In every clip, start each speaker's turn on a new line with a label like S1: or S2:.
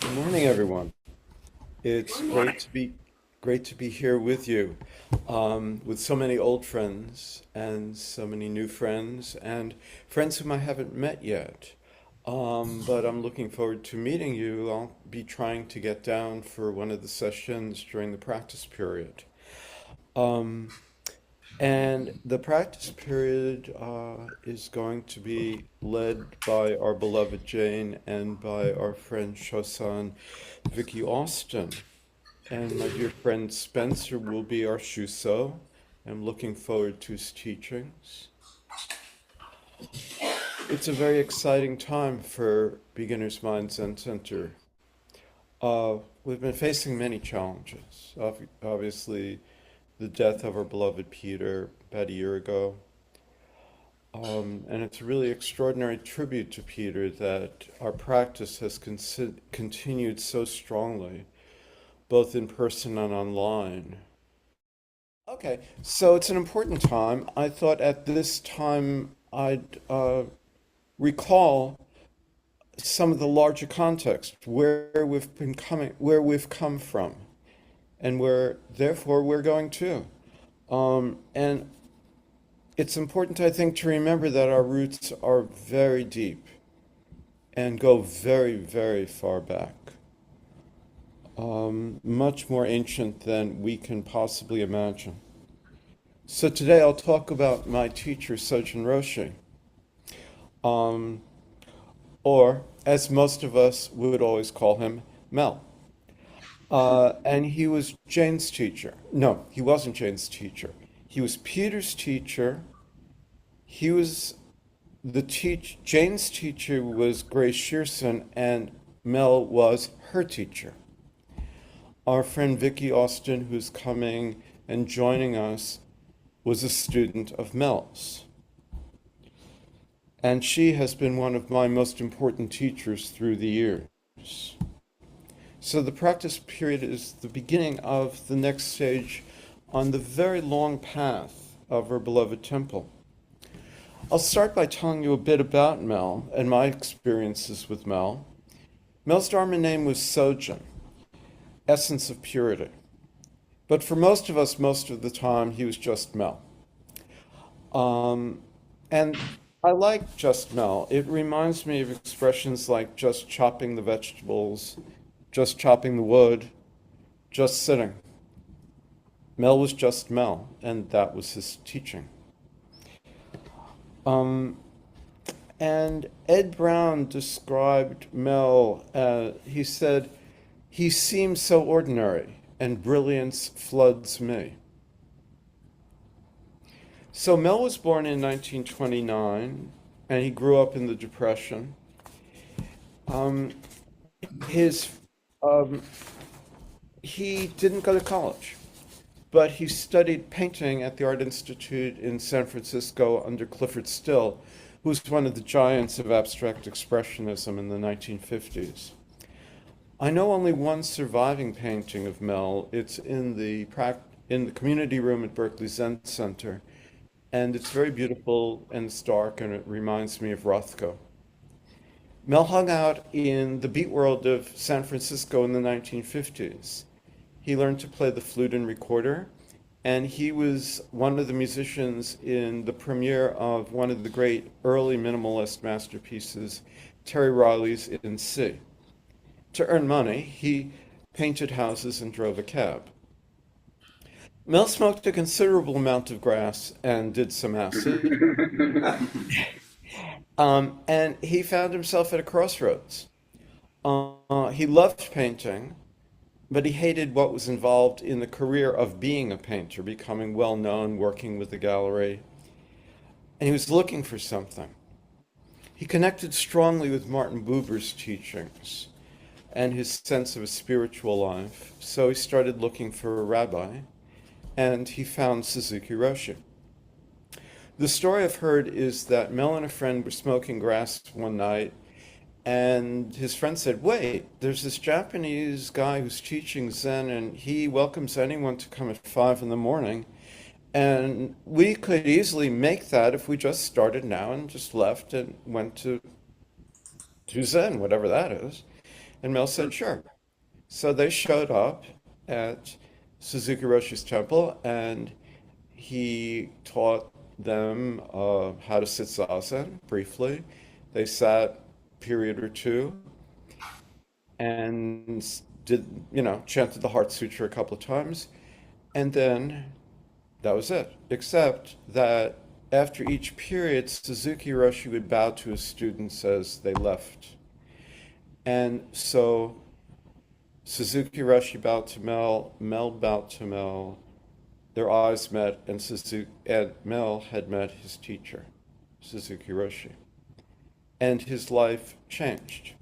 S1: Good morning, everyone. It's
S2: Good morning.
S1: great to be here with you, with so many old friends and so many new friends and friends whom I haven't met yet. But I'm looking forward to meeting you. I'll be trying to get down for one of the sessions during the practice period. Um, and the practice period is going to be led by our beloved Jane and by our friend Shosan, Vicky Austin. And my dear friend Spencer will be our Shuso. I'm looking forward to his teachings. It's a very exciting time for Beginner's Mind Zen Center. We've been facing many challenges. Obviously, the death of our beloved Peter about a year ago. And it's a really extraordinary tribute to Peter that our practice has continued so strongly, both in person and online. Okay, so it's an important time. I thought at this time I'd recall some of the larger context, where we've come from, and where therefore we're going to. And it's important, I think, to remember that our roots are very deep and go very, very far back, much more ancient than we can possibly imagine. So today I'll talk about my teacher, Sojin Roshi. Um, or as most of us would always call him, Mel. And he was Jane's teacher. No, he wasn't Jane's teacher. He was Peter's teacher. He was Jane's teacher was Grace Shearson, and Mel was her teacher. Our friend Vicky Austin, who's coming and joining us, was a student of Mel's. And she has been one of my most important teachers through the years. So the practice period is the beginning of the next stage on the very long path of our beloved temple. I'll start by telling you a bit about Mel and my experiences with Mel. Mel's Dharma name was Sojin, essence of purity. But for most of us, most of the time, he was just Mel. And I like just Mel. It reminds me of expressions like just chopping the vegetables, just chopping the wood, just sitting. Mel was just Mel, and that was his teaching. Um, and Ed Brown described Mel, he said, he seems so ordinary, and brilliance floods me. So Mel was born in 1929, and he grew up in the Depression. Um, his um, he didn't go to college, but he studied painting at the Art Institute in San Francisco under Clifford Still, who was one of the giants of abstract expressionism in the 1950s. I know only one surviving painting of Mel. It's in the community room at Berkeley Zen Center, and it's very beautiful and it's dark, and it reminds me of Rothko. Mel hung out in the beat world of San Francisco in the 1950s. He learned to play the flute and recorder, and he was one of the musicians in the premiere of one of the great early minimalist masterpieces, Terry Riley's In C. To earn money, he painted houses and drove a cab. Mel smoked a considerable amount of grass and did some acid, and he found himself at a crossroads. He loved painting, but he hated what was involved in the career of being a painter, becoming well known, working with the gallery, and he was looking for something. He connected strongly with Martin Buber's teachings and his sense of a spiritual life, so he started looking for a rabbi, and he found Suzuki Roshi. The story I've heard is that Mel and a friend were smoking grass one night, and his friend said, "Wait, there's this Japanese guy who's teaching Zen, and he welcomes anyone to come at 5 in the morning. And we could easily make that if we just started now and just left and went to Zen, whatever that is." And Mel said, sure. So they showed up at Suzuki Roshi's temple, and he taught them how to sit zazen briefly. They sat a period or two and did, chanted the Heart Sutra a couple of times, and then that was it. Except that after each period, Suzuki Roshi would bow to his students as they left. And so Suzuki Roshi bowed to Mel, Mel bowed to Mel, their eyes met, and Mel had met his teacher, Suzuki Roshi. And his life changed.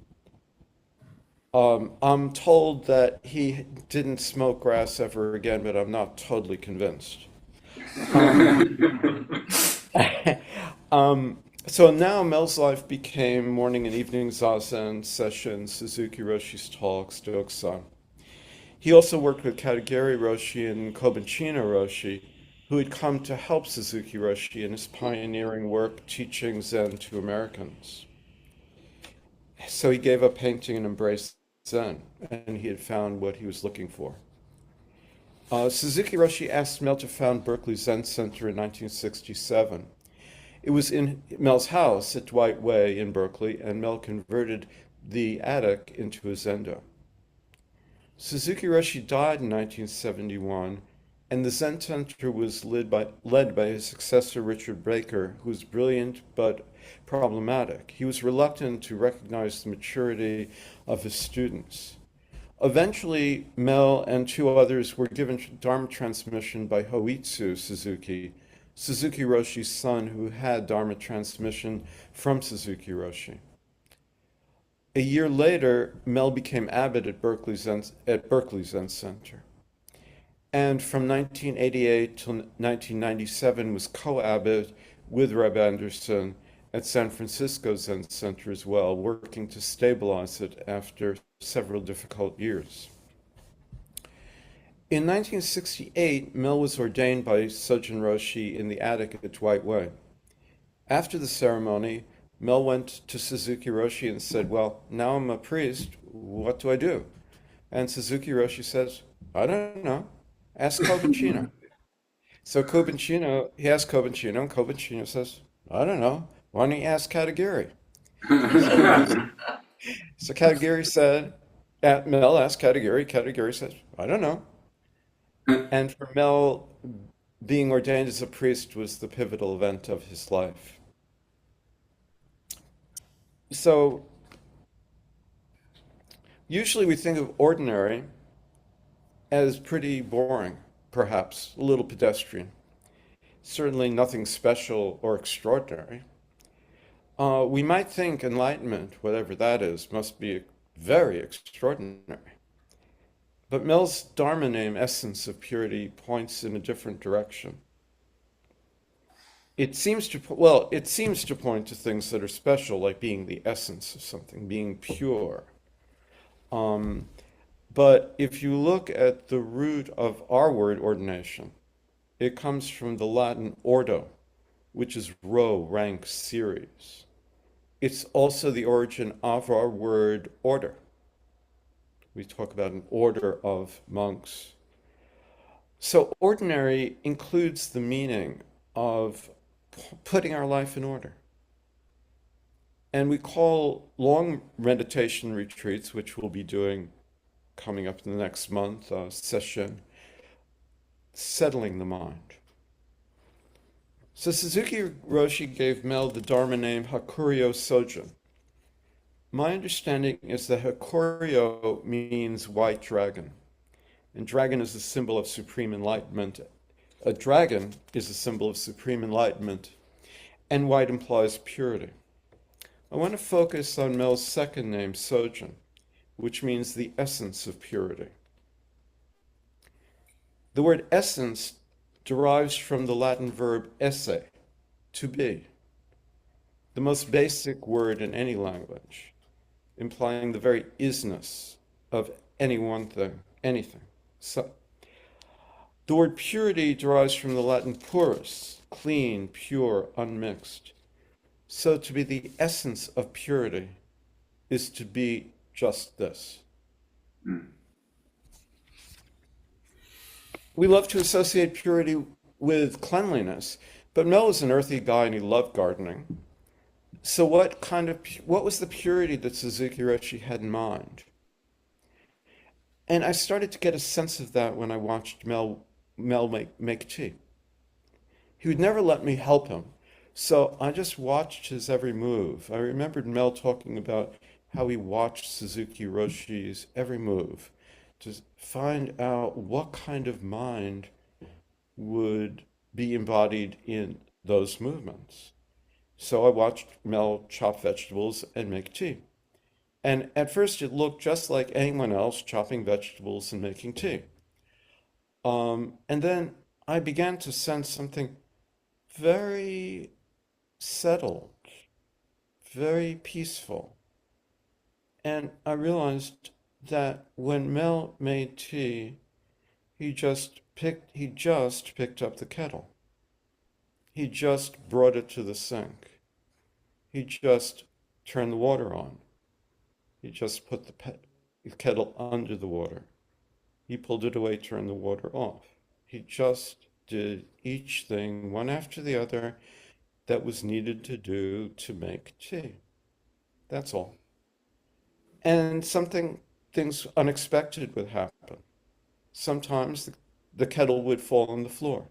S1: I'm told that he didn't smoke grass ever again, but I'm not totally convinced. Um, so now Mel's life became morning and evening zazen sessions, Suzuki Roshi's talks, Shosan. He also worked with Katagiri Roshi and Kobanchino Roshi, who had come to help Suzuki Roshi in his pioneering work teaching Zen to Americans. So he gave up painting and embraced Zen, and he had found what he was looking for. Suzuki Roshi asked Mel to found Berkeley Zen Center in 1967. It was in Mel's house at Dwight Way in Berkeley, and Mel converted the attic into a zendo. Suzuki Roshi died in 1971, and the Zen Center was led by his successor Richard Baker, who was brilliant but problematic. He was reluctant to recognize the maturity of his students. Eventually, Mel and two others were given Dharma transmission by Hoitsu Suzuki, Suzuki Roshi's son, who had Dharma transmission from Suzuki Roshi. A year later, Mel became abbot at Berkeley Zen Center. And from 1988 till 1997 was co-abbot with Reb Anderson at San Francisco Zen Center as well, working to stabilize it after several difficult years. In 1968, Mel was ordained by Sojun Roshi in the attic at Dwight Way. After the ceremony, Mel went to Suzuki Roshi and said, well, now I'm a priest, what do I do? And Suzuki Roshi says, I don't know, ask Kobanchino. So he asked Kobanchino, and Kobanchino says, I don't know, why don't you ask Katagiri? So Katagiri said, Mel asked Katagiri, Katagiri says, I don't know. And for Mel, being ordained as a priest was the pivotal event of his life. So usually we think of ordinary as pretty boring, perhaps a little pedestrian. Certainly nothing special or extraordinary. We might think enlightenment, whatever that is, must be very extraordinary. But Mel's Dharma name, essence of purity, points in a different direction. It seems to point to things that are special, like being the essence of something, being pure. But if you look at the root of our word ordination, it comes from the Latin ordo, which is row, rank, series. It's also the origin of our word order. We talk about an order of monks. So ordinary includes the meaning of putting our life in order. And we call long meditation retreats, which we'll be doing coming up in the next month, session, settling the mind. So Suzuki Roshi gave Mel the Dharma name Hakuryo Sojun. My understanding is that Hakuryo means white dragon, and dragon is a symbol of supreme enlightenment. A dragon is a symbol of supreme enlightenment, and white implies purity. I want to focus on Mel's second name, Sojun, which means the essence of purity. The word essence derives from the Latin verb esse, to be, the most basic word in any language, implying the very isness of any one thing, anything. So, the word purity derives from the Latin purus, clean, pure, unmixed. So to be the essence of purity is to be just this.
S2: Mm.
S1: We love to associate purity with cleanliness, but Mel was an earthy guy and he loved gardening. So what was the purity that Suzuki Roshi had in mind? And I started to get a sense of that when I watched Mel make tea. He would never let me help him. So I just watched his every move. I remembered Mel talking about how he watched Suzuki Roshi's every move to find out what kind of mind would be embodied in those movements. So I watched Mel chop vegetables and make tea. And at first it looked just like anyone else chopping vegetables and making tea. And then I began to sense something very settled, very peaceful. And I realized that when Mel made tea, he just picked up the kettle. He just brought it to the sink. He just turned the water on. He just put the kettle under the water. He pulled it away, turned the water off. He just did each thing one after the other that was needed to do to make tea. That's all. And things unexpected would happen. Sometimes the kettle would fall on the floor.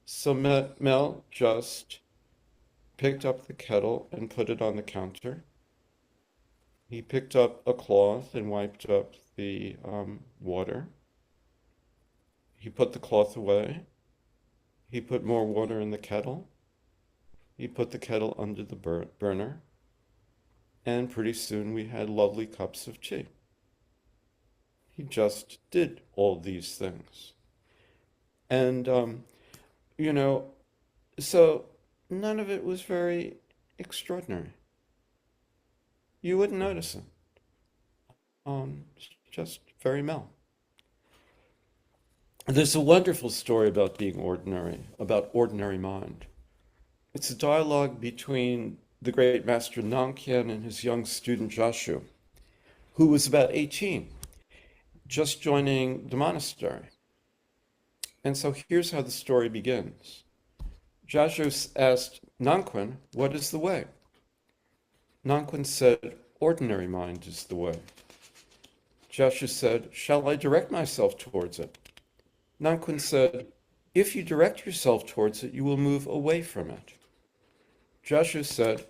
S1: So Mel just picked up the kettle and put it on the counter. He picked up a cloth and wiped up the water. He put the cloth away. He put more water in the kettle. He put the kettle under the burner. And pretty soon we had lovely cups of tea. He just did all these things. And, you know, so none of it was very extraordinary. You wouldn't notice it. It's just very Mel. There's a wonderful story about being ordinary, about ordinary mind. It's a dialogue between the great master Nankian and his young student Jashu, who was about 18, just joining the monastery. And so here's how the story begins. Jashu asked Nanquan, "What is the way?" Nanquan said, "Ordinary mind is the way." Jashu said, "Shall I direct myself towards it?" Nanquan said, "If you direct yourself towards it, you will move away from it." Jashu said,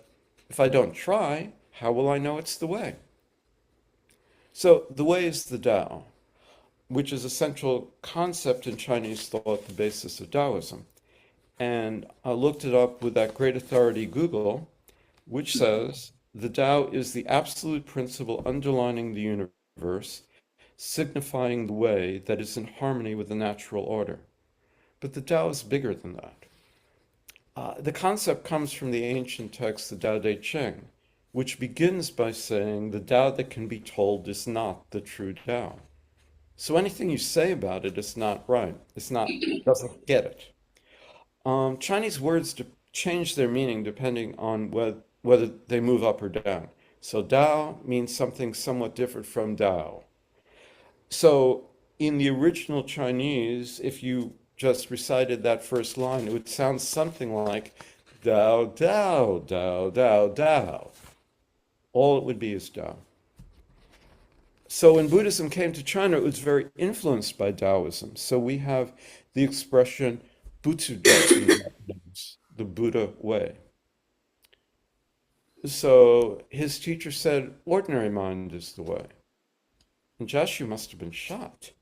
S1: "If I don't try, how will I know it's the way?" So the way is the Tao, which is a central concept in Chinese thought, the basis of Taoism. And I looked it up with that great authority, Google, which says the Tao is the absolute principle underlining the universe, signifying the way that is in harmony with the natural order. But the Tao is bigger than that. The concept comes from the ancient text, the Tao Te Ching, which begins by saying the Tao that can be told is not the true Tao. So anything you say about it is not right. Doesn't get it. Chinese words change their meaning depending on whether they move up or down. So Dao means something somewhat different from Dao. So in the original Chinese, if you just recited that first line, it would sound something like Dao, Dao, Dao, Dao, Dao. All it would be is Dao. So when Buddhism came to China, it was very influenced by Taoism. So we have the expression Butsudo, the Buddha way. So his teacher said, ordinary mind is the way. And Jashu must have been shocked.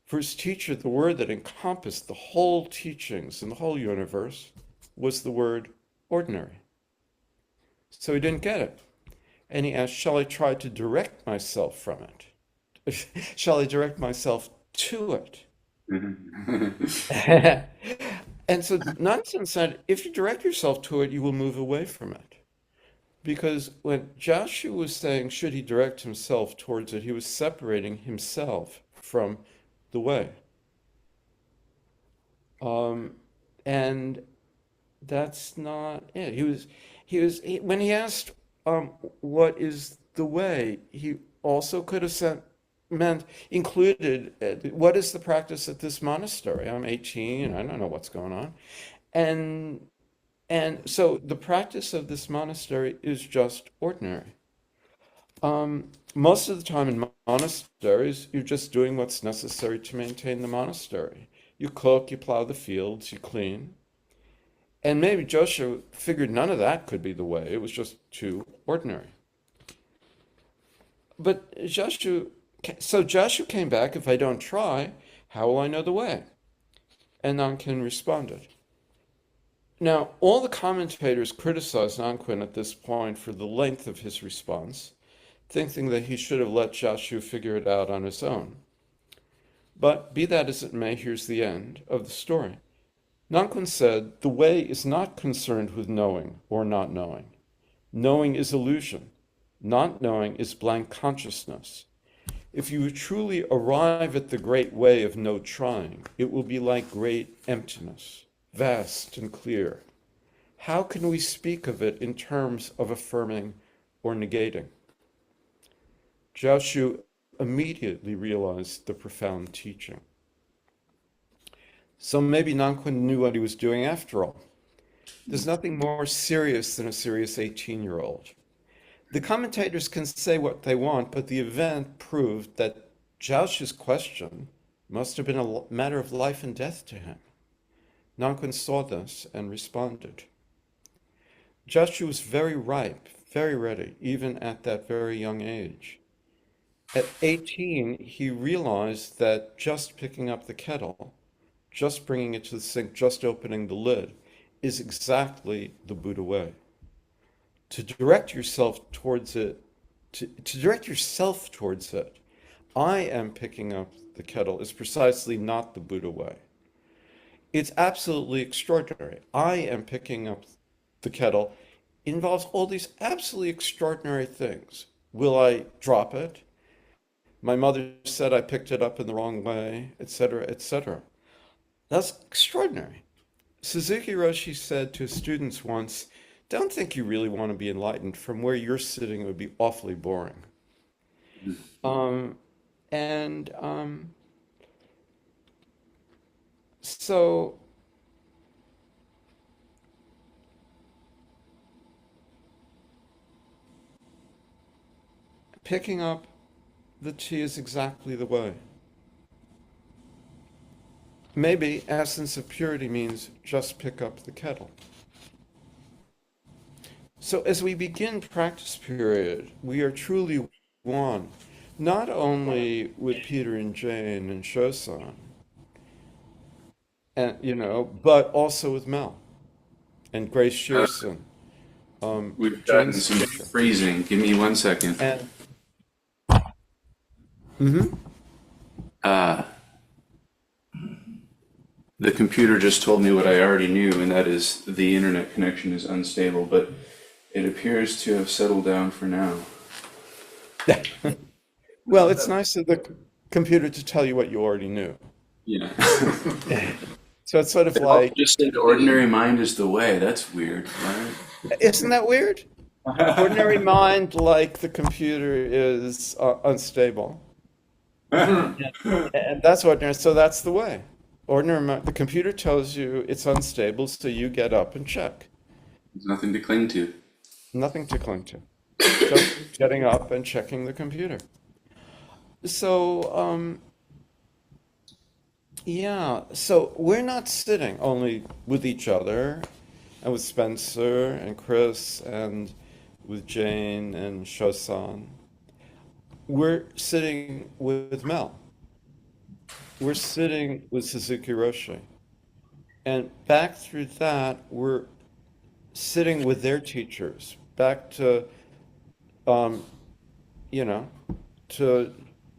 S1: For his teacher, the word that encompassed the whole teachings and the whole universe was the word ordinary. So he didn't get it. And he asked, shall I try to direct myself from it? Shall I direct myself to it? And so Nansen said, if you direct yourself to it, you will move away from it. Because when Joshua was saying, should he direct himself towards it, he was separating himself from the way. And that's not it. When he asked, what is the way. He also could have meant included what is the practice at this monastery? I'm 18, I don't know what's going on. And so the practice of this monastery is just ordinary. Most of the time in monasteries, you're just doing what's necessary to maintain the monastery. You cook, you plow the fields, you clean. And maybe Joshua figured none of that could be the way. It was just too ordinary. But so Joshua came back, if I don't try, how will I know the way? And Nankin responded. Now, all the commentators criticized Nankin at this point for the length of his response, thinking that he should have let Joshua figure it out on his own. But be that as it may, here's the end of the story. Nankin said, the way is not concerned with knowing or not knowing. Knowing is illusion. Not knowing is blank consciousness. If you truly arrive at the great way of no trying, it will be like great emptiness, vast and clear. How can we speak of it in terms of affirming or negating? Joshua immediately realized the profound teaching. So maybe Nankin knew what he was doing after all. There's nothing more serious than a serious 18-year-old. The commentators can say what they want, but the event proved that Joshua's question must have been a matter of life and death to him. Nankin saw this and responded. Joshua was very ripe, very ready, even at that very young age. At 18, he realized that just picking up the kettle, just bringing it to the sink, just opening the lid, is exactly the Buddha way. To direct yourself towards it, to direct yourself towards it, I am picking up the kettle, is precisely not the Buddha way. It's absolutely extraordinary. I am picking up the kettle involves all these absolutely extraordinary things. Will I drop it? My mother said I picked it up in the wrong way, etc., etc. That's extraordinary. Suzuki Roshi said to his students once, don't think you really want to be enlightened. From where you're sitting, it would be awfully boring. Um, and so picking up the tea is exactly the way. Maybe essence of purity means just pick up the kettle. So as we begin practice period, we are truly one, not only with Peter and Jane and Shosan, and but also with Mel and Grace Shearson,
S2: We've gotten
S1: Jane's
S2: some
S1: teacher,
S2: freezing. Give me 1 second.
S1: and mhm.
S2: Uh, the computer just told me what I already knew, and that is the internet connection is unstable, but it appears to have settled down for now.
S1: Well, it's nice of the computer to tell you what you already knew.
S2: Yeah.
S1: So it's sort of
S2: It also
S1: like,
S2: just said ordinary mind is the way. That's weird, right?
S1: isn't that weird? Ordinary mind, like the computer, is unstable. And that's ordinary, so that's the way. Ordinary mind, the computer tells you it's unstable, so you get up and check.
S2: There's nothing to cling to.
S1: Nothing to cling to. Just getting up and checking the computer. So, yeah, so we're not sitting only with each other and with Spencer and Chris and with Jane and Shosan. We're sitting with Mel. We're sitting with Suzuki Roshi. And back through that, we're sitting with their teachers. Back to, um, you know, to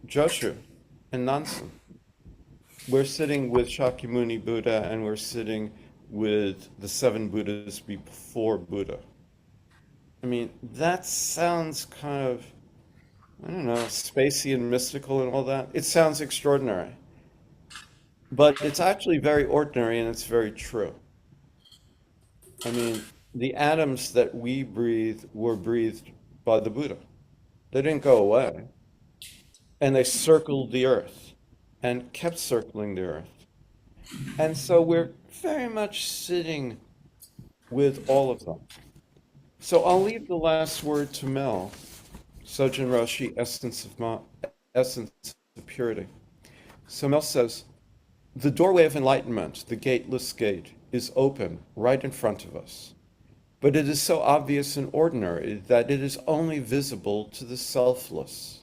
S1: Joshu and Nansen. We're sitting with Shakyamuni Buddha and we're sitting with the seven Buddhas before Buddha. I mean, that sounds kind of, I don't know, spacey and mystical and all that. It sounds extraordinary. But it's actually very ordinary and it's very true. I mean, the atoms that we breathe were breathed by the Buddha. They didn't go away. And they circled the earth and kept circling the earth. And so we're very much sitting with all of them. So I'll leave the last word to Mel, Sojin Roshi, Essence of Purity. So Mel says, the doorway of enlightenment, the gateless gate, is open right in front of us. But it is so obvious and ordinary that it is only visible to the selfless.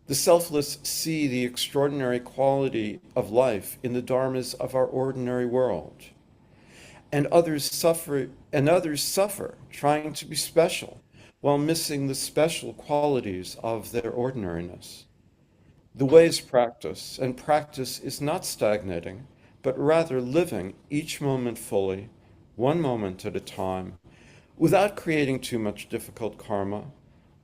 S1: The selfless see the extraordinary quality of life in the dharmas of our ordinary world. And others suffer trying to be special while missing the special qualities of their ordinariness. The way is practice, and practice is not stagnating, but rather living each moment fully, one moment at a time, without creating too much difficult karma,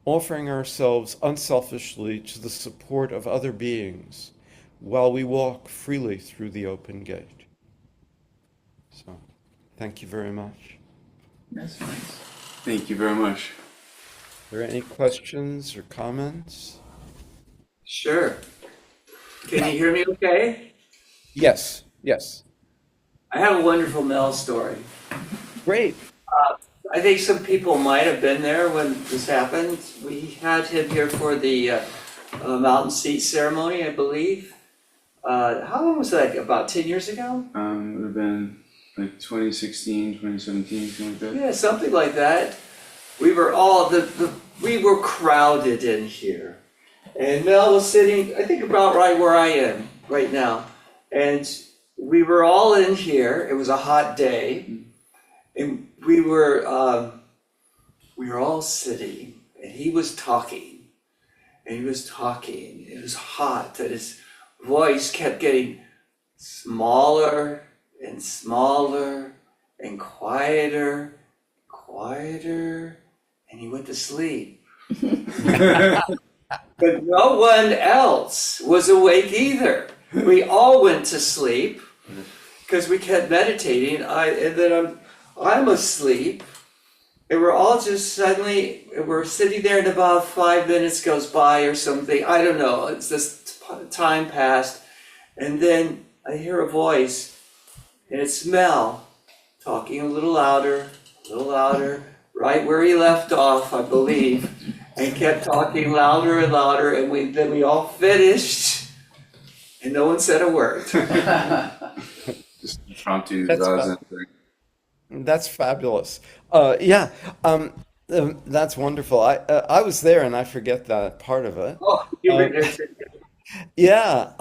S1: offering ourselves unselfishly to the support of other beings while we walk freely through the open gate. So, thank you very much.
S3: That's nice.
S2: Thank you very much.
S1: Are there any questions or comments?
S3: Sure. Can you hear me okay?
S1: Yes, yes.
S3: I have a wonderful Mel story.
S1: Great.
S3: I think some people might have been there when this happened. We had him here for the mountain seat ceremony, I believe. How long was that? About 10 years ago?
S2: It would have been like 2016, 2017, something like that.
S3: Yeah, something like that. We were all, we were crowded in here. And Mel was sitting, I think about right where I am right now. And we were all in here. It was a hot day. And we were all sitting, and he was talking, and he was talking. It was hot, and his voice kept getting smaller and smaller and quieter, quieter, and he went to sleep. But no one else was awake either. We all went to sleep because we kept meditating. I'm asleep, and we're all just suddenly, we're sitting there, and about 5 minutes goes by or something. I don't know. It's just time passed, and then I hear a voice, and it's Mel talking a little louder, right where he left off, I believe, and kept talking louder and louder, and then we all finished, and no one said a word.
S2: Just impromptu
S1: That's
S2: zazen thing.
S1: That's fabulous. That's wonderful. I was there and I forget that part of it.
S3: Oh, you were
S1: Um,
S3: there too.
S1: yeah.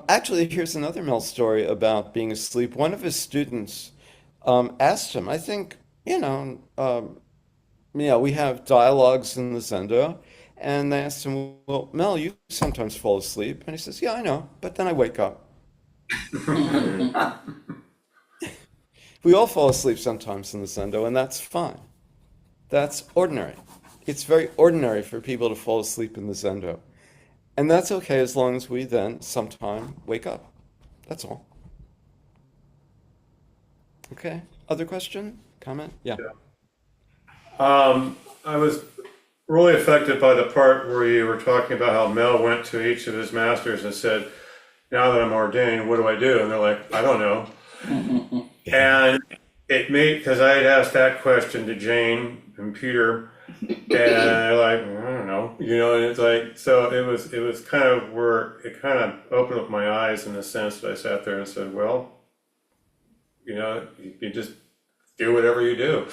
S1: Actually, here's another Mel story about being asleep. One of his students asked him, I think, we have dialogues in the Zendo, and they asked him, well, Mel, you sometimes fall asleep. And he says, yeah, I know, but then I wake up. We all fall asleep sometimes in the Zendo, and that's fine. That's ordinary. It's very ordinary for people to fall asleep in the Zendo. And that's okay as long as we then sometime wake up. That's all. Okay. Other question? Comment? Yeah.
S4: I was really affected by the part where you were talking about how Mel went to each of his masters and said, now that I'm ordained, what do I do? And they're like, I don't know. And it made, because I had asked that question to Jane and Peter, and they're like, I don't know, and it's like, so it was kind of where it kind of opened up my eyes in the sense that I sat there and said, well, you just do whatever you do.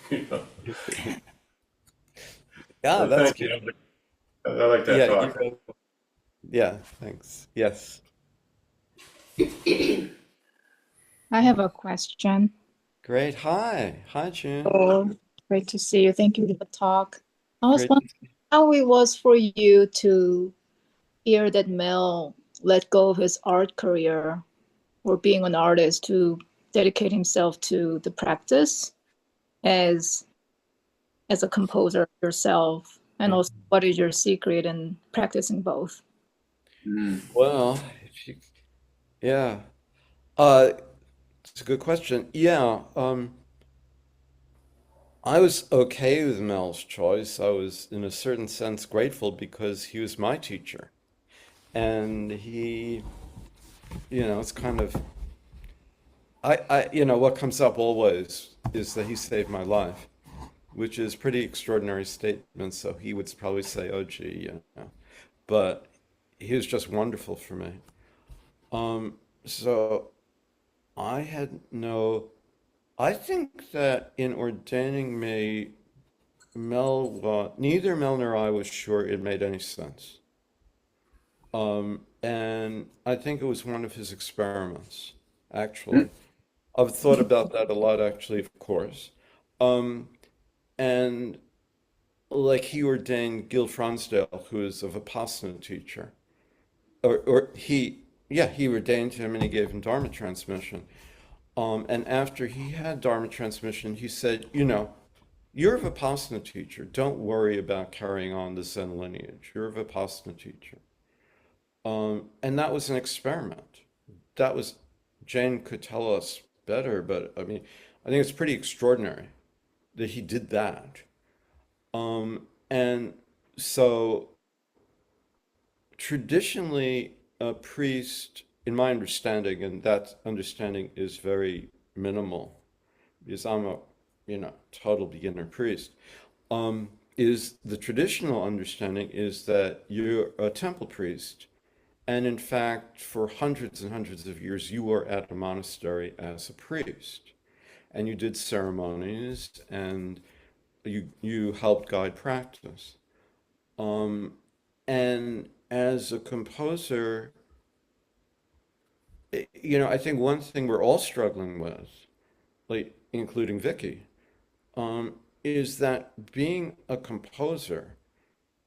S4: You know.
S1: Yeah,
S4: So
S1: that's
S4: thank you.
S1: good.
S4: I like that
S1: Yeah,
S4: talk.
S1: yeah, thanks. Yes.
S5: I have a question.
S1: Great. Hi. Hi, June.
S5: Oh, great to see you. Thank you for the talk. I was
S1: Great.
S5: wondering how it was for you to hear that Mel let go of his art career or being an artist to dedicate himself to the practice as a composer yourself, and also what is your secret in practicing both?
S1: Well, yeah. It's a good question. Yeah. I was okay with Mel's choice. I was, in a certain sense, grateful because he was my teacher. And he, it's kind of, what comes up always is that he saved my life, which is pretty extraordinary statement. So he would probably say, "Oh, gee," but he was just wonderful for me. So I had no, I think that in ordaining me, neither Mel nor I was sure it made any sense. And I think it was one of his experiments, actually. I've thought about that a lot, actually, of course. Um, and like he ordained Gil Fronsdale, who is a Vipassana teacher, or he ordained him and he gave him Dharma transmission. And after he had Dharma transmission, he said, you're a Vipassana teacher. Don't worry about carrying on the Zen lineage. You're a Vipassana teacher. And that was an experiment. That was, Jane could tell us better, but I mean, I think it's pretty extraordinary that he did that. And so traditionally, a priest, in my understanding, and that understanding is very minimal, because I'm a, total beginner priest, is the traditional understanding is that you're a temple priest. And in fact, for hundreds and hundreds of years, you were at a monastery as a priest. And you did ceremonies and you helped guide practice. And as a composer, I think one thing we're all struggling with, like including Vicky, is that being a composer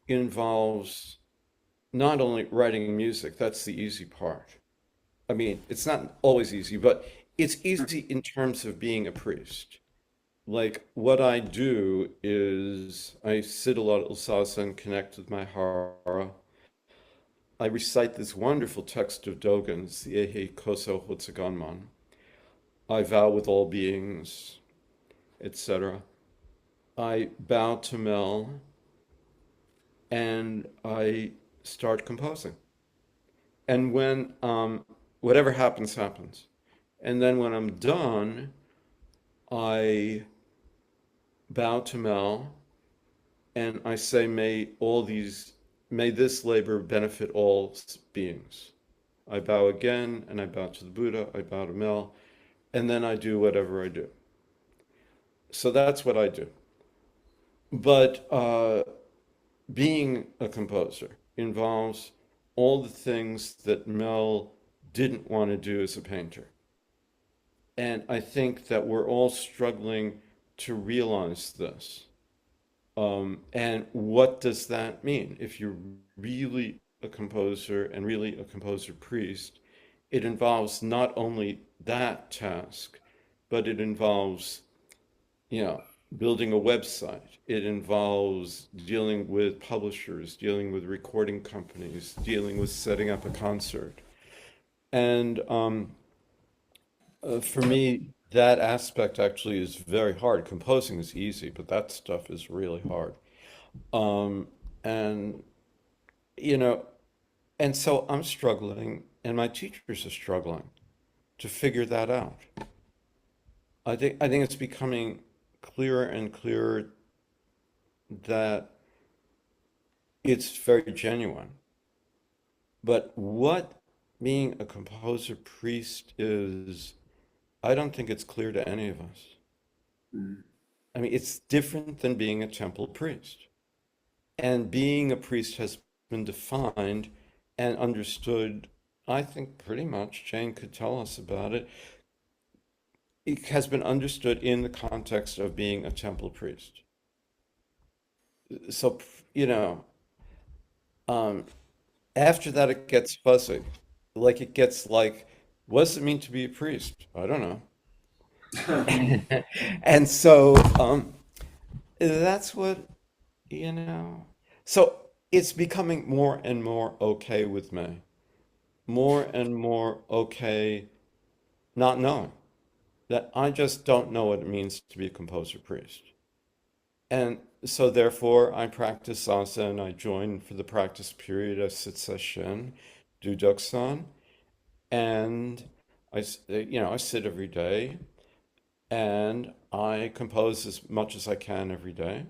S1: involves not only writing music, that's the easy part. I mean, it's not always easy, but it's easy in terms of being a priest. Like what I do is I sit a lot at Shosan, connect with my hara. I recite this wonderful text of Dogen's, the Ehe Koso Hotsaganman. I vow with all beings, etc. I bow to Mel and I start composing. And when whatever happens, happens. And then when I'm done, I bow to Mel and I say, may this labor benefit all beings. I bow again and I bow to the Buddha, I bow to Mel, and then I do whatever I do. So that's what I do. But being a composer involves all the things that Mel didn't want to do as a painter. And I think that we're all struggling to realize this. And what does that mean? If you're really a composer and really a composer priest, it involves not only that task, but it involves, building a website. It involves dealing with publishers, dealing with recording companies, dealing with setting up a concert. And for me, that aspect actually is very hard. Composing is easy, but that stuff is really hard. And, you know, and so I'm struggling, and my teachers are struggling to figure that out. I think it's becoming clearer and clearer that it's very genuine. But what being a composer priest is, I don't think it's clear to any of us. I mean, it's different than being a temple priest. And being a priest has been defined and understood, I think pretty much, Jane could tell us about it. It has been understood in the context of being a temple priest. So, you know, um, after that it gets fuzzy. Like it gets like, what does it mean to be a priest? I don't know. And so that's what, you know. So it's becoming more and more okay with me. More and more okay not knowing that I just don't know what it means to be a composer priest. And so therefore I practice zazen. I join for the practice period. I sit session, do doksan, and I sit every day, and I compose as much as I can every day,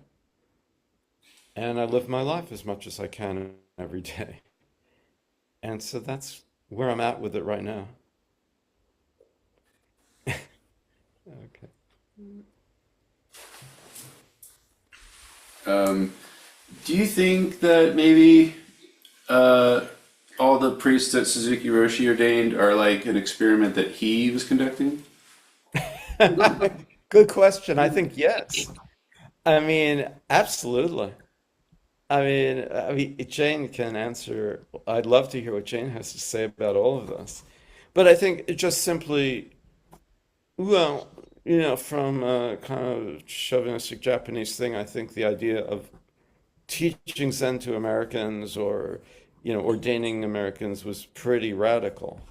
S1: and I live my life as much as I can every day. And so that's where I'm at with it right now. Okay.
S2: Do you think that maybe all the priests that Suzuki Roshi ordained are like an experiment that he was conducting?
S1: Good question. I think yes. I mean, absolutely. Jane can answer. I'd love to hear what Jane has to say about all of this. But I think it just simply, well, from a kind of chauvinistic Japanese thing, I think the idea of teaching Zen to Americans or, ordaining Americans was pretty radical.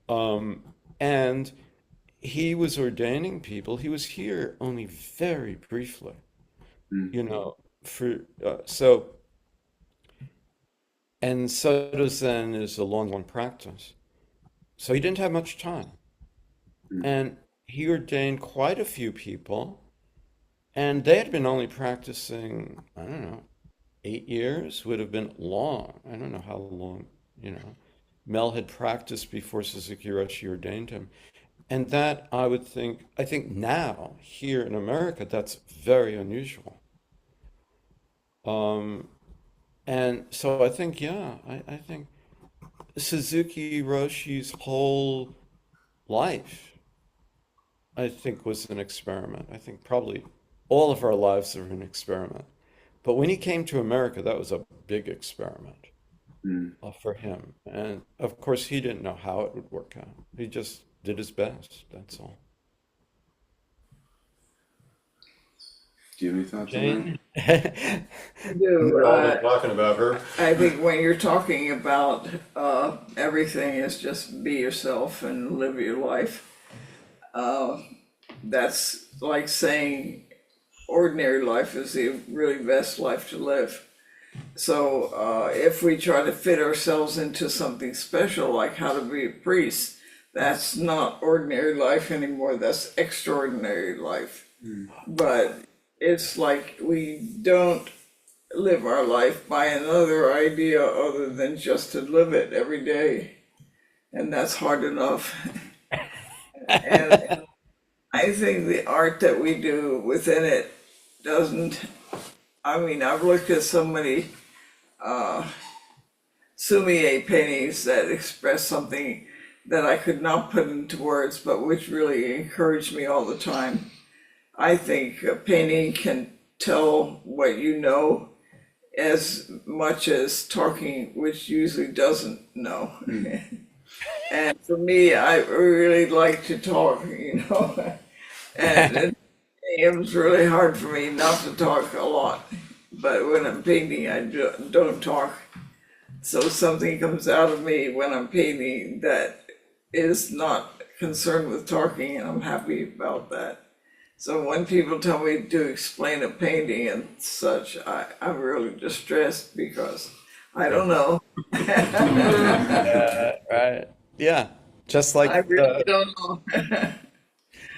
S1: And he was ordaining people. He was here only very briefly, so, and Soto Zen is a long, long practice. So he didn't have much time. And he ordained quite a few people, and they had been only practicing, I don't know, 8 years would have been long. I don't know how long, Mel had practiced before Suzuki Roshi ordained him. And that I think now, here in America, that's very unusual. And so I think, yeah, I think Suzuki Roshi's whole life, I think, was an experiment. I think probably all of our lives are an experiment. But when he came to America, that was a big experiment for him. And of course, he didn't know how it would work out. He just did his best. That's all.
S2: Do you have any thoughts on
S1: Jane?
S4: We're
S6: do.
S4: all talking about her.
S6: I think when you're talking about everything is just be yourself and live your life, that's like saying ordinary life is the really best life to live. So if we try to fit ourselves into something special, like how to be a priest, that's not ordinary life anymore. That's extraordinary life. But it's like we don't live our life by another idea other than just to live it every day. And that's hard enough. And I think the art that we do within it doesn't, I've looked at so many sumie paintings that express something that I could not put into words, but which really encouraged me all the time. I think a painting can tell what you know as much as talking, which usually doesn't know. And for me, I really like to talk, and it was really hard for me not to talk a lot. But when I'm painting, I don't talk. So something comes out of me when I'm painting that is not concerned with talking, and I'm happy about that. So when people tell me to explain a painting and such, I'm really distressed because I don't know.
S1: Right. Yeah. Just like
S6: I really don't know.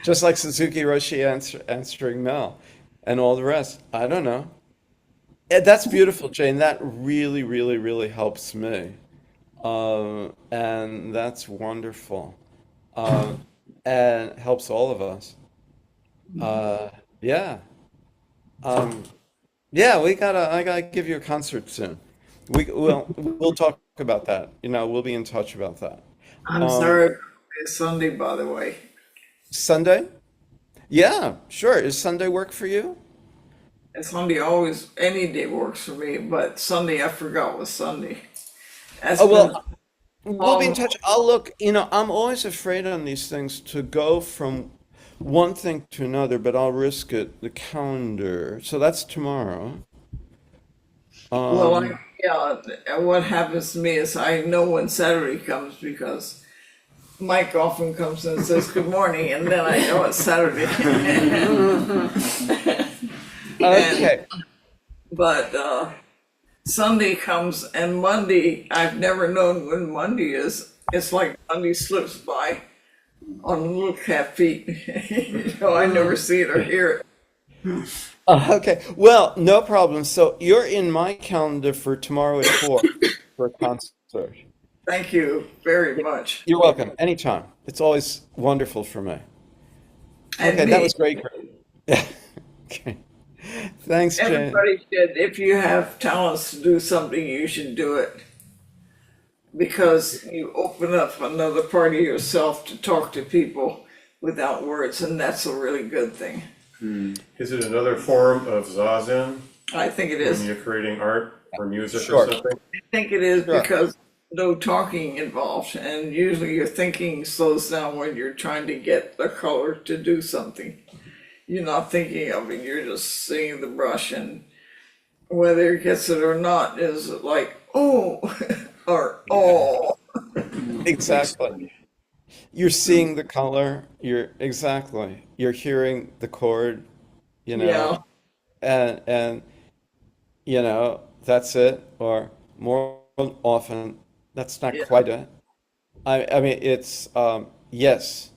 S1: just like Suzuki Roshi answering Mel and all the rest. I don't know. That's beautiful, Jane. That really, really, really helps me. And that's wonderful. And helps all of us. Yeah. Yeah, I gotta give you a concert soon. We'll talk about that. We'll be in touch about that.
S6: I'm sorry, it's Sunday, by the way.
S1: Sunday? Yeah, sure. Is Sunday work for you?
S6: Sunday always, any day works for me, but Sunday I forgot was Sunday. That's
S1: Oh,
S6: been
S1: well, we'll be in touch. I'll look, I'm always afraid on these things to go from one thing to another, but I'll risk it. The calendar. So that's tomorrow.
S6: well,
S1: Um,
S6: yeah, and what happens to me is I know when Saturday comes because Mike often comes and says good morning, and then I know it's Saturday. And
S1: Okay.
S6: but Sunday comes and Monday, I've never known when Monday is. It's like Monday slips by on little cat feet. I never see it or hear it.
S1: Okay. Well, no problem. So you're in my calendar for tomorrow at 4 for a concert.
S6: Thank you very much.
S1: You're welcome. Anytime. It's always wonderful for me.
S6: And
S1: Okay, that
S6: me,
S1: was great. Yeah. Okay. Thanks, Jane.
S6: everybody should, if you have talents to do something, you should do it. Because you open up another part of yourself to talk to people without words, and that's a really good thing.
S4: Is it another form of zazen
S6: I think it
S4: when
S6: is.
S4: you're creating art or music
S1: Sure.
S4: or something?
S6: I think it is
S1: Sure.
S6: because no talking involved, and usually your thinking slows down when you're trying to get the color to do something. You're not thinking of it, you're just seeing the brush, and whether it gets it or not is like, oh, or oh.
S1: Exactly. You're seeing the color. You're hearing the chord, you
S6: Yeah,
S1: know, and that's it. Or more often, that's not
S6: yeah.
S1: quite it. I mean, it's yes,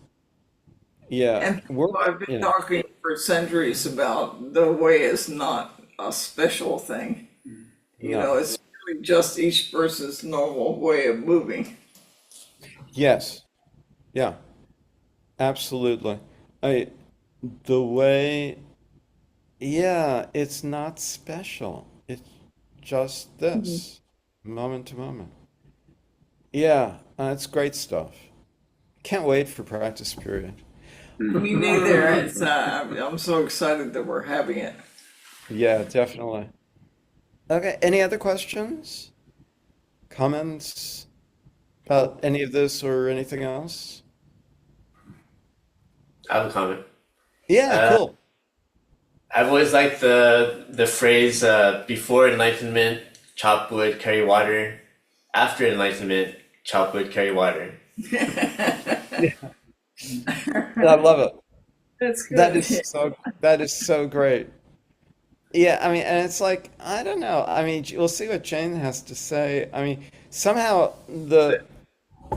S1: yeah.
S6: And
S1: We're
S6: people have been
S1: you know,
S6: talking for centuries about the way is not a special thing.
S1: no.
S6: It's really just each person's normal way of moving.
S1: Yes, yeah, absolutely. I the way, yeah, it's not special. It's just this, moment to moment. Yeah, it's great stuff. Can't wait for practice period.
S6: Me neither. I'm so excited that we're having it.
S1: Yeah, definitely. Okay, any other questions? Comments about any of this or anything else?
S7: I have a comment.
S1: Yeah,
S7: Uh,
S1: cool.
S7: I've always liked the phrase before enlightenment, chop wood, carry water. After enlightenment, chop wood, carry water.
S1: I love it.
S6: That's
S1: That
S6: good.
S1: is so great. Yeah, I mean, and it's like, I don't know. I mean, we'll see what Jane has to say. I mean, somehow the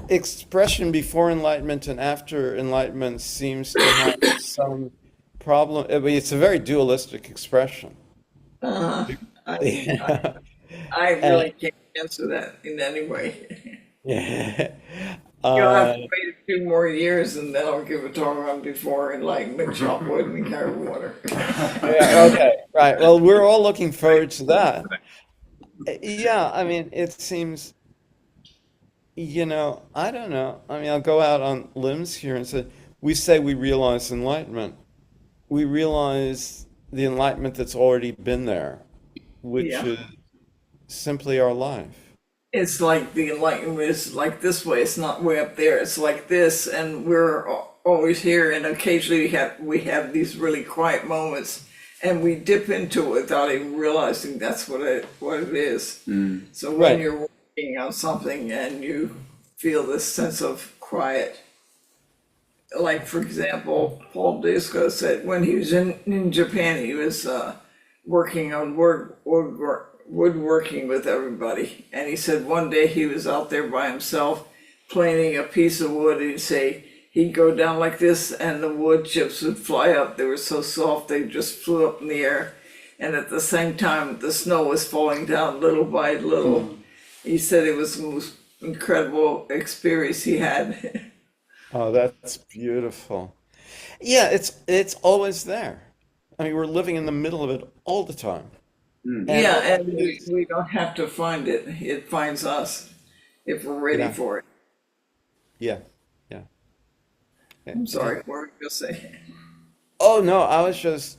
S1: expression before enlightenment and after enlightenment seems to have some problem. I mean, it's a very dualistic expression.
S6: Uh, I, I,
S1: Yeah.
S6: I
S1: And
S6: really can't answer that in any way.
S1: yeah.
S6: You'll have
S1: Uh,
S6: to wait a few more years and then I'll give a talk on before enlightenment, chop wood, and carry water.
S1: yeah, okay, right. Well, we're all looking forward to that. Yeah, I mean, it seems, I don't know. I mean, I'll go out on limbs here and say we realize enlightenment. We realize the enlightenment that's already been there, which
S6: Yeah.
S1: is simply our life.
S6: It's like the enlightenment is like this way. It's not way up there. It's like this, and we're always here. And occasionally we have these really quiet moments, and we dip into it without even realizing that's what it is. So when
S1: Right.
S6: you're working on something and you feel this sense of quiet, like for example, Paul Disco said when he was in Japan, he was working on woodworking with everybody. And he said one day he was out there by himself planing a piece of wood. And he'd say he'd go down like this and the wood chips would fly up. They were so soft they just flew up in the air. And at the same time, the snow was falling down little by little. He said it was the most incredible experience he had.
S1: Oh, that's beautiful. Yeah, it's always there. I mean, we're living in the middle of it all the time. And
S6: Yeah, and
S1: it's,
S6: we don't have to find it. It finds us if we're ready
S1: yeah,
S6: for it.
S1: yeah, yeah.
S6: I'm sorry, what were you gonna say?
S1: Oh no, I was just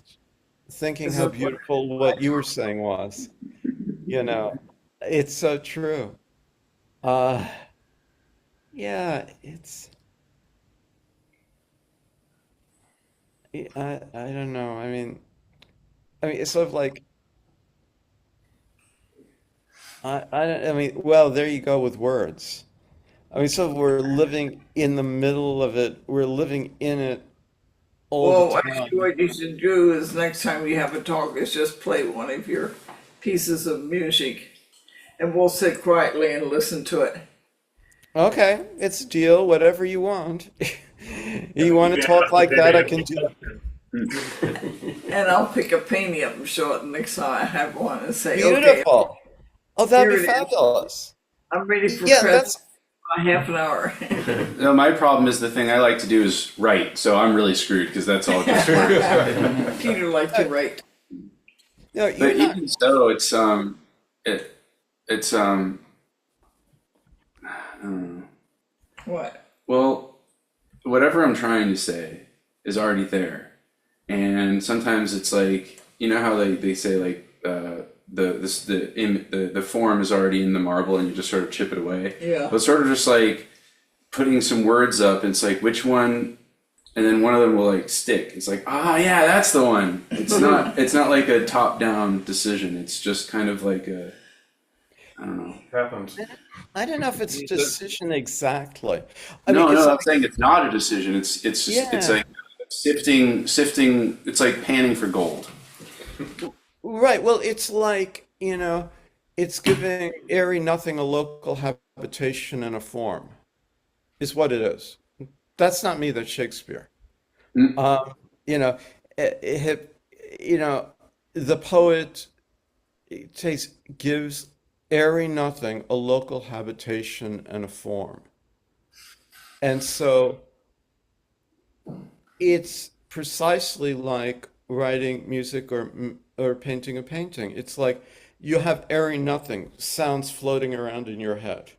S1: thinking
S6: Is
S1: how
S6: it what?
S1: beautiful what you were saying was. You know, it's so true. Uh, yeah, I don't know. I mean, it's sort of like I mean, well, there you go with words. I mean, so we're living in the middle of it. We're living in it all
S6: Well,
S1: the
S6: actually,
S1: time.
S6: what you should do is next time you have a talk is just play one of your pieces of music, and we'll sit quietly and listen to it.
S1: Okay, it's a deal, whatever you want. You want to
S4: Yeah,
S1: talk like that, I can do that.
S6: And I'll pick a painting up and show it next time I have one and say, okay,
S1: Beautiful. Oh, that'd
S6: here
S1: be
S6: it is.
S1: fabulous.
S6: I'm ready for
S1: Yeah,
S6: press
S1: that's
S6: in half an hour.
S2: No, my problem is the thing I like to do is write, so I'm really screwed because that's all just work.
S6: Peter liked to write.
S1: no,
S2: But
S1: you're not.
S2: even so, it's I don't know.
S6: What?
S2: Well, whatever I'm trying to say is already there, and sometimes it's like you know how they say like the form is already in the marble and you just sort of chip it away.
S6: Yeah.
S2: But it's sort of just like putting some words up. And it's like which one, and then one of them will like stick. It's like yeah, that's the one. It's not like a top down decision. It's just kind of like a I don't know.
S4: happens.
S1: I don't know if it's a decision exactly.
S2: No,
S1: it's
S2: I'm
S1: like,
S2: saying it's not a decision. It's just it's
S1: Yeah.
S2: like sifting. It's like panning for gold.
S1: right. Well, it's like, it's giving airy nothing a local habitation and a form, is what it is. That's not me, that's Shakespeare.
S2: Mm.
S1: You know, you know, the poet gives airy nothing a local habitation and a form. And so it's precisely like writing music or painting a painting. It's like you have airy nothing, sounds floating around in your head.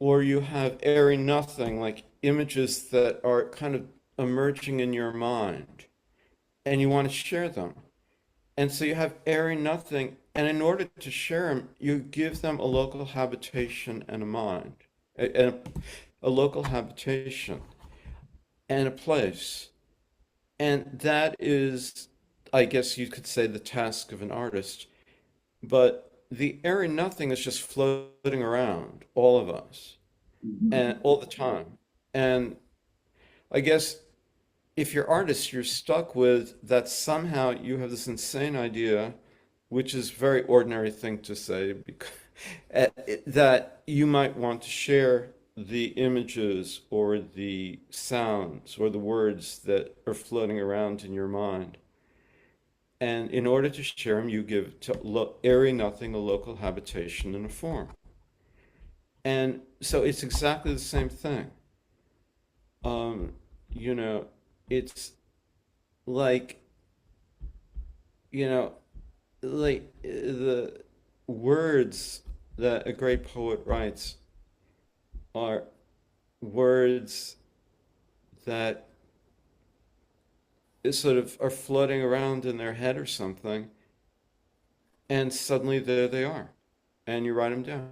S1: Or you have airy nothing, like images that are kind of emerging in your mind, and you want to share them. And so you have airy nothing, and in order to share them, you give them a local habitation and a mind, a local habitation and a place. And that is, I guess you could say, the task of an artist. But the airy nothing is just floating around all of us and all the time. And I guess if you're artists, you're stuck with that somehow you have this insane idea, which is a very ordinary thing to say, because, that you might want to share the images or the sounds or the words that are floating around in your mind. And in order to share them, you give to airy nothing a local habitation and a form. And so it's exactly the same thing. You know, it's like, like the words that a great poet writes are words that sort of are floating around in their head or something, and suddenly there they are, and you write them down.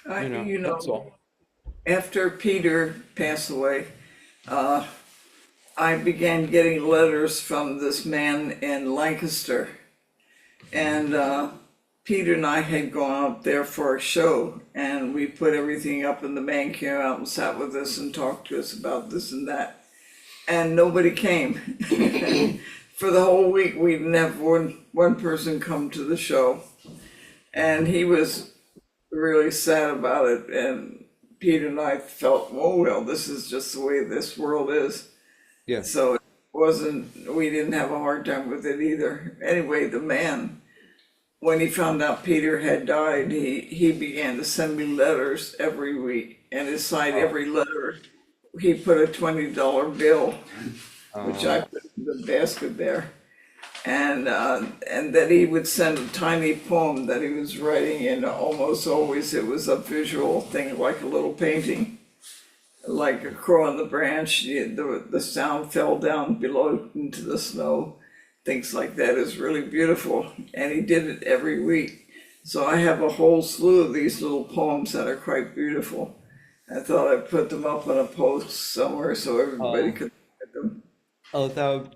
S1: That's all.
S6: After Peter passed away, I began getting letters from this man in Lancaster. And Peter and I had gone up there for a show, and we put everything up, and the man came out and sat with us and talked to us about this and that. And nobody came. For the whole week, we didn't have one person come to the show. And he was really sad about it. And Peter and I felt, oh, well, this is just the way this world is.
S1: Yeah.
S6: So we didn't have a hard time with it either. Anyway, the man, when he found out Peter had died, he began to send me letters every week. And inside every letter, he put a $20 bill, which I put in the basket there. And that he would send a tiny poem that he was writing, and almost always it was a visual thing, like a little painting. Like a crow on the branch, the sound fell down below into the snow. Things like that is really beautiful. And he did it every week. So I have a whole slew of these little poems that are quite beautiful. I thought I'd put them up on a post somewhere so everybody could look at them.
S1: Oh,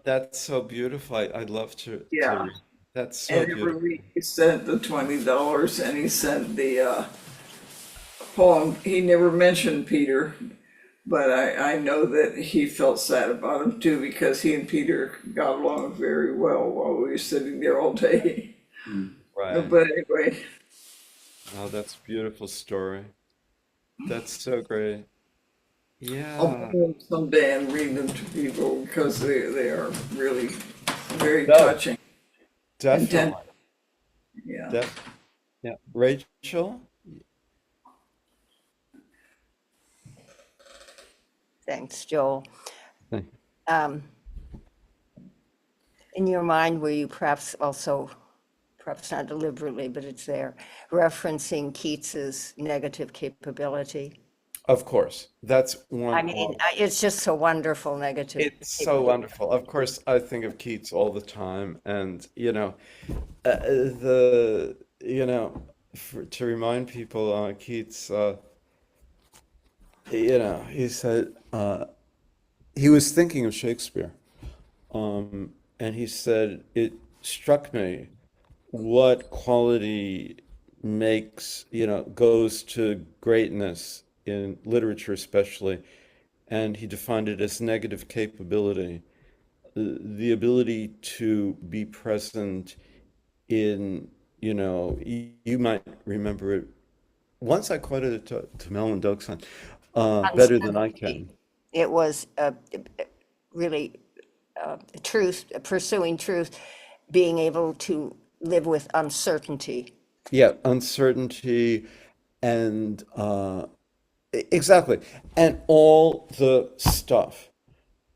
S1: that's so beautiful. I'd love to.
S6: Yeah.
S1: That's so
S6: And every
S1: beautiful.
S6: week he sent the $20 and he sent the poem. He never mentioned Peter, But I know that he felt sad about him too because he and Peter got along very well while we were sitting there all day.
S1: Right.
S6: But anyway,
S1: Oh, that's a beautiful story. That's so great.
S6: I'll
S1: Yeah.
S6: pull them someday and read them to people because they are really very
S1: No,
S6: touching and tender.
S1: definitely.
S6: Yeah.
S1: Yeah. Rachel?
S8: Thanks, Joel.
S1: Thank-
S8: Um, in your mind, were you perhaps also, perhaps not deliberately, but it's there, referencing Keats's negative capability?
S1: Of course. That's
S8: I
S1: one
S8: mean,
S1: of
S8: it's just so wonderful, negative
S1: it's so
S8: capability.
S1: wonderful. Of course, I think of Keats all the time, and the to remind people, Keats, he said he was thinking of Shakespeare, and he said it struck me what quality makes goes to greatness in literature, especially, and he defined it as negative capability, the ability to be present in, you might remember it. Once I quoted it to Mel and Doksan, better than I
S8: Uncertainty.
S1: can.
S8: It was really truth, pursuing truth, being able to live with uncertainty.
S1: Yeah, uncertainty and exactly, and all the stuff.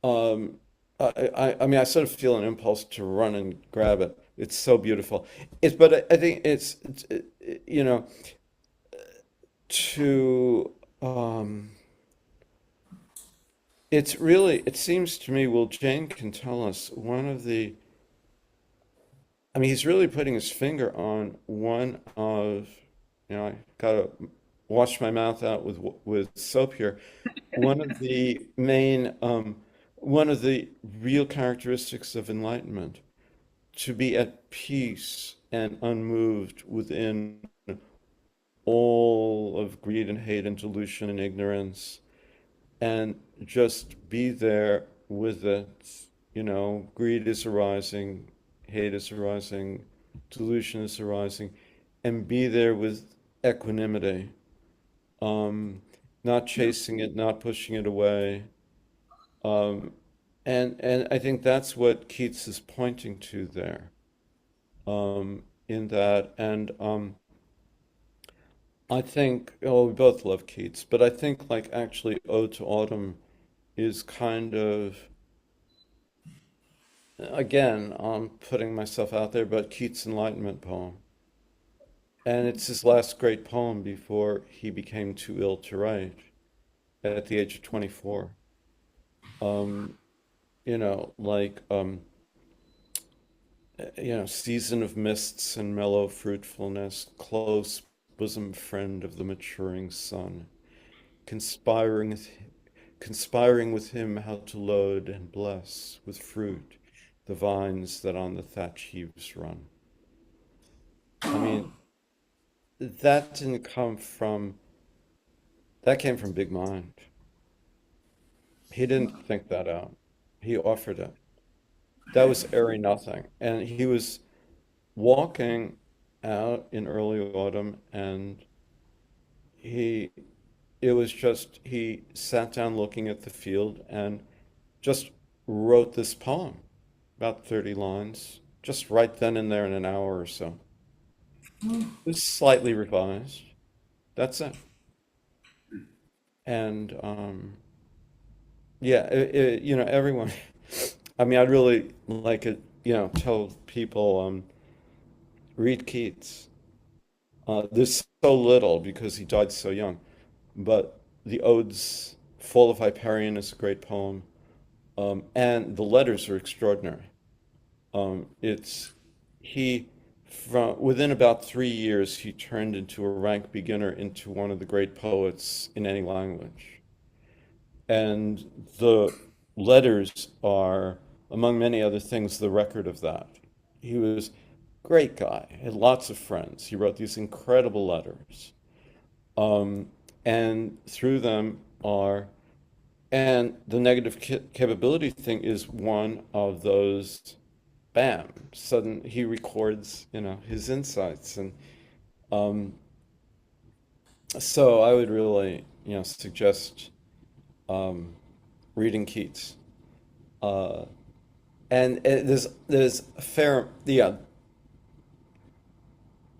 S1: Um, I mean, I sort of feel an impulse to run and grab it. It's so beautiful. But I think it's to it's really, it seems to me, well, Jane can tell us one of the, I mean, he's really putting his finger on one of, I gotta wash my mouth out with soap here. One of the main, one of the real characteristics of enlightenment, to be at peace and unmoved within all of greed and hate and delusion and ignorance, and just be there with it. Greed is arising, hate is arising, delusion is arising, and be there with equanimity, not chasing it, not pushing it away. Um, and I think that's what Keats is pointing to there, in that. And I think, oh, we both love Keats, but I think like actually Ode to Autumn is kind of, again, I'm putting myself out there, but Keats' Enlightenment poem. And it's his last great poem before he became too ill to write at the age of 24. Um, like, season of mists and mellow fruitfulness, close bosom friend of the maturing sun, conspiring conspiring with him how to load and bless with fruit the vines that on the thatch heaves run. I mean, that didn't come from, that came from Big Mind. He didn't think that out. He offered it. That was airy nothing. And he was walking out in early autumn, and he, it was just, he sat down looking at the field and just wrote this poem, about 30 lines, just right then and there in an hour or so. It was slightly revised. That's it. And yeah, everyone. I mean, I'd really like it. Tell people, read Keats. There's so little because he died so young, but the odes, "Fall of Hyperion" is a great poem, and the letters are extraordinary. It's he from within about 3 years he turned into a rank beginner into one of the great poets in any language. And the letters are, among many other things, the record of that. He was a great guy, had lots of friends. He wrote these incredible letters. Um, and through them are And the negative capability thing is one of those, bam, sudden he records, his insights. And um, so I would really, suggest reading Keats. Uh, and there's a fair, yeah,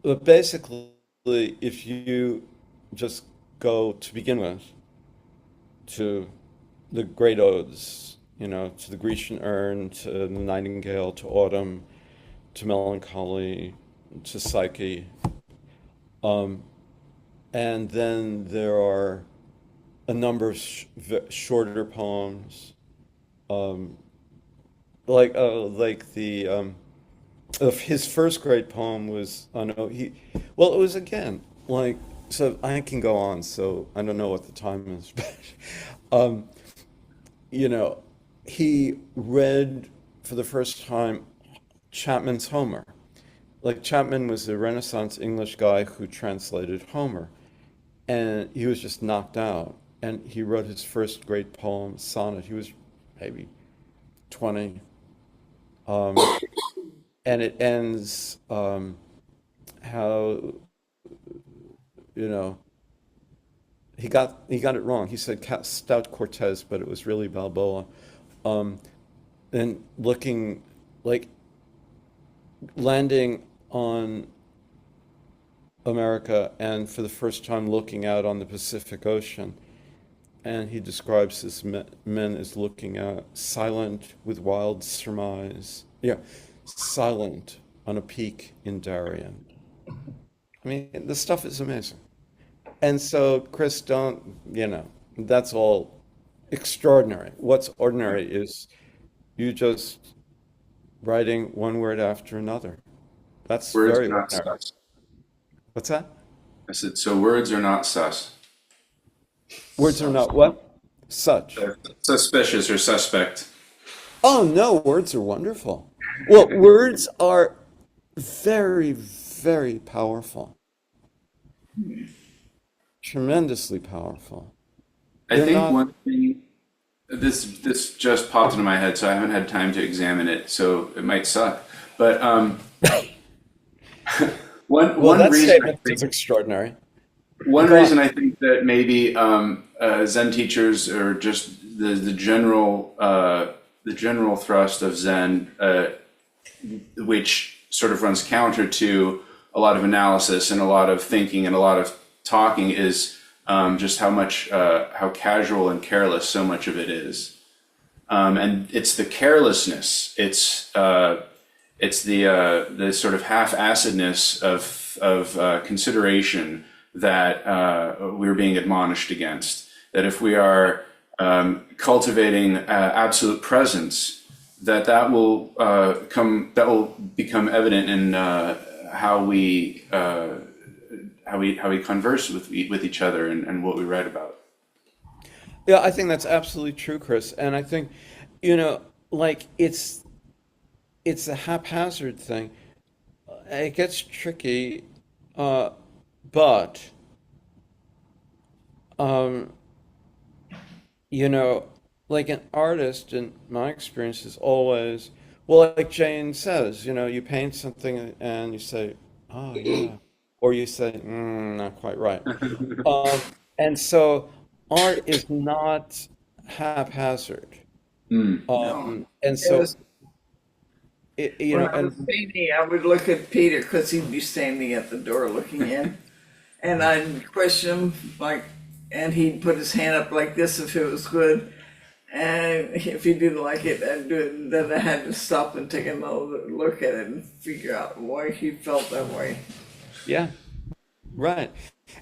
S1: but basically, if you just go to begin with to the great odes, to the Grecian urn, to the nightingale, to autumn, to melancholy, to psyche, um, and then there are a number of shorter poems, um, like the of his first great poem was, oh no, well, it was again like, so I can go on, so I don't know what the time is, but um, you know, he read for the first time Chapman's Homer. Like, Chapman was a Renaissance English guy who translated Homer, and he was just knocked out. And he wrote his first great poem, sonnet. He was maybe 20. Um, and it ends, how, you know, he got it wrong. He said Stout Cortez, but it was really Balboa. Um, and looking, like, landing on America, and for the first time looking out on the Pacific Ocean. And he describes his men as looking out, silent with wild surmise. Yeah, silent on a peak in Darien. I mean, the stuff is amazing. And so, Chris, that's all extraordinary. What's ordinary is you just writing one word after another. That's
S2: Words are
S1: very
S2: not
S1: ordinary.
S2: sus.
S1: What's that?
S2: I said, so words are not sus.
S1: Words are not what? Such.
S2: They're suspicious or suspect.
S1: Oh no, words are wonderful. Well, words are very, very powerful. Tremendously powerful.
S2: I
S1: They're
S2: think
S1: not,
S2: one thing this just popped into my head, so I haven't had time to examine it, so it might suck. But one
S1: well,
S2: one
S1: that
S2: reason I
S1: statement is
S2: think
S1: extraordinary.
S2: one
S1: Go on.
S2: reason I think that maybe Zen teachers, or just the general thrust of Zen, which sort of runs counter to a lot of analysis and a lot of thinking and a lot of talking, is just how casual and careless so much of it is. And it's the carelessness. It's the sort of half-assedness of consideration that we're being admonished against. That if we are cultivating absolute presence, that will become evident in how we converse with each other, and what we write about.
S1: Yeah, I think that's absolutely true, Chris. And I think, like, it's a haphazard thing. It gets tricky, but um, you know, like, an artist, in my experience, is always, well, like Jane says, you paint something and you say, oh yeah, or you say, not quite right. Um, and so art is not haphazard.
S2: Mm.
S6: No.
S1: And
S6: It
S1: so,
S6: was when I was
S1: and
S6: painting, I would look at Peter because he'd be standing at the door looking in, and I'd question him like, and he'd put his hand up like this if it was good, and if he didn't like it, I'd do it. And then I had to stop and take another look at it and figure out why he felt that way.
S1: yeah, right.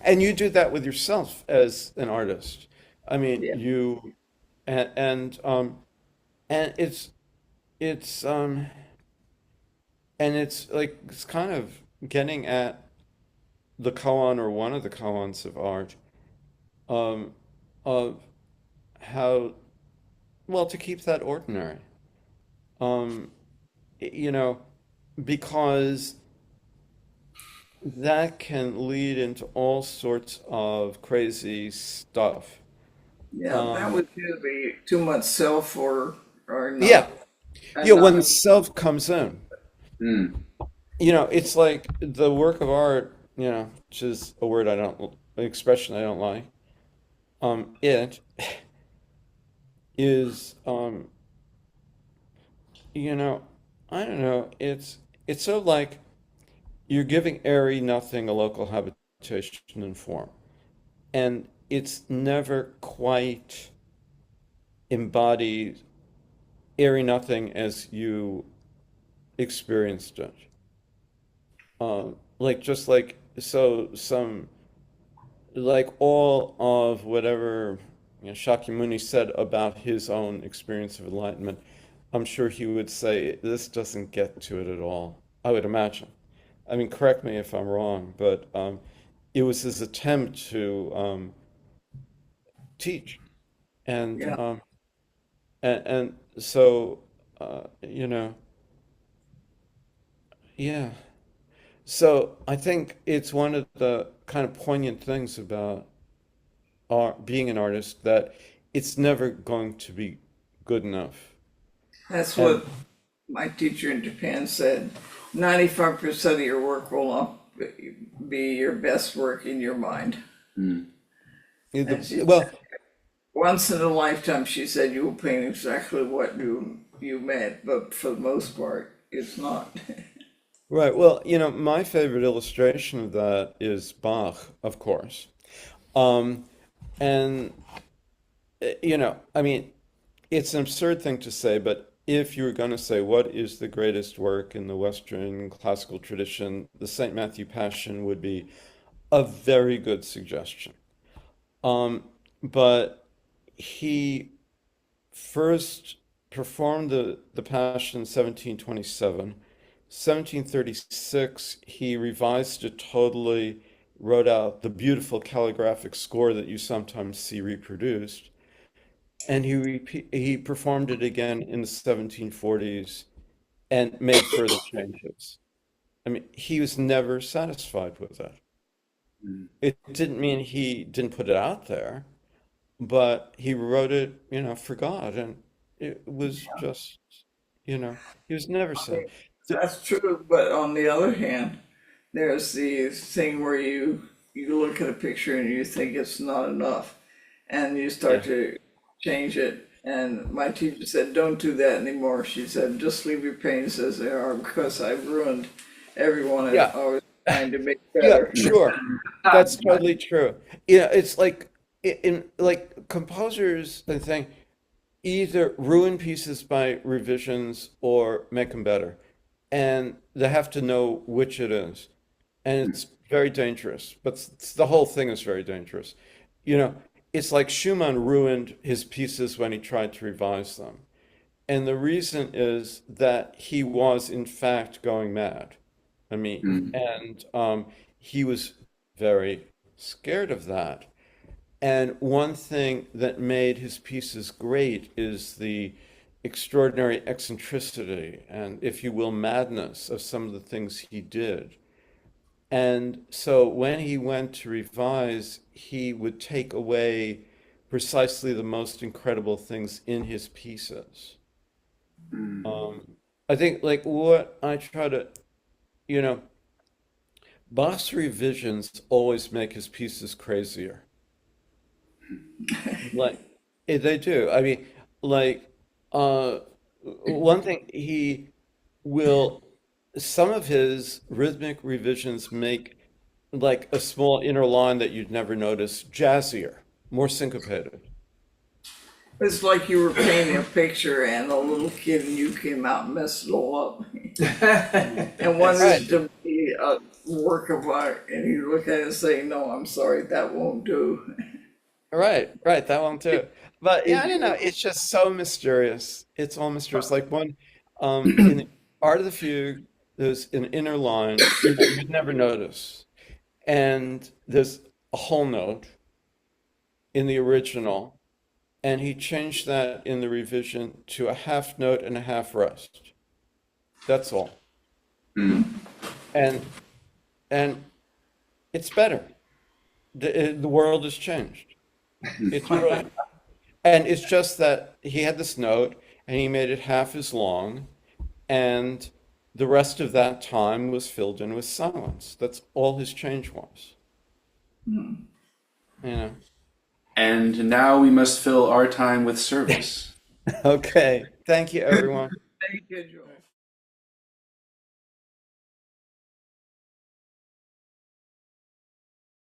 S1: And you do that with yourself as an artist. I mean,
S6: Yeah.
S1: and and it's and it's like, it's kind of getting at the koan, or one of the koans of art, um, of how, well, to keep that ordinary. Um, you know, because that can lead into all sorts of crazy stuff.
S6: Yeah, that would be too much self or
S1: Yeah,
S6: not. And
S1: yeah. When
S6: not
S1: the self comes in,
S2: Mm.
S1: it's like the work of art. Which is a word I don't, an expression I don't like. It is, you know, I don't know. It's so like you're giving airy nothing a local habitation and form, and it's never quite embodied airy nothing as you experienced it. Like just like so some like all of whatever Shakyamuni said about his own experience of enlightenment, I'm sure he would say this doesn't get to it at all. I would imagine. I mean, correct me if I'm wrong, but it was his attempt to teach, and
S6: yeah,
S1: and so you know, yeah. So I think it's one of the kind of poignant things about being an artist that it's never going to be good enough.
S6: that's
S1: And
S6: what my teacher in Japan said. 95% of your work will not be your best work in your mind.
S2: Mm.
S6: And she
S1: well,
S6: once in a lifetime, she said, you will paint exactly what you meant, but for the most part, it's not.
S1: right. Well, my favorite illustration of that is Bach, of course. Um, and I mean, it's an absurd thing to say, but if you were going to say what is the greatest work in the Western classical tradition, the St. Matthew Passion would be a very good suggestion. But he first performed the Passion in 1727. 1736, he revised it totally, wrote out the beautiful calligraphic score that you sometimes see reproduced, and he performed it again in the 1740s and made further changes. I mean, he was never satisfied with it.
S2: Mm.
S1: It didn't mean he didn't put it out there, but he wrote it, for God, and it was just, he was never sad.
S6: That's true, but on the other hand, there's the thing where you look at a picture and you think it's not enough, and you start
S1: Yeah,
S6: to change it. And my teacher said, "Don't do that anymore." She said, "Just leave your paintings as they are because I've ruined everyone and
S1: yeah,
S6: always trying to make
S1: yeah,
S6: better."
S1: sure. That's totally true. It's like in like composers, I think, either ruin pieces by revisions or make them better, and they have to know which it is, and it's very dangerous. But the whole thing is very dangerous. You know, it's like Schumann ruined his pieces when he tried to revise them, and the reason is that he was in fact going mad. I mean,
S2: Mm.
S1: and he was very scared of that. And one thing that made his pieces great is the extraordinary eccentricity and, if you will, madness of some of the things he did. And so when he went to revise, he would take away precisely the most incredible things in his pieces.
S2: Mm.
S1: I think, like, what I try to, you know, Bach's revisions always make his pieces crazier. Like they do. I mean, like uh one thing he will some of his rhythmic revisions make like a small inner line that you'd never notice jazzier, more syncopated.
S6: It's like you were painting a picture and a little kid and you came out and messed it all up. And
S1: Right.
S6: wanted to be a work of art, and you look at it and say, "No, I'm sorry, that won't do."
S1: Right, that one too. But yeah, I don't know.
S6: It,
S1: It's just so mysterious. It's all mysterious. Like one, in the Art of the Fugue, there's an inner line, you'd never notice. And there's a whole note in the original, and he changed that in the revision to a half note and a half rest. That's all.
S2: Mm.
S1: And and it's better. The world has changed. It's brilliant. And it's just that he had this note and he made it half as long, and the rest of that time was filled in with silence. That's all his change was. You know.
S2: And now we must fill our time with service.
S1: Okay. Thank you, everyone.
S6: Thank you, Joel.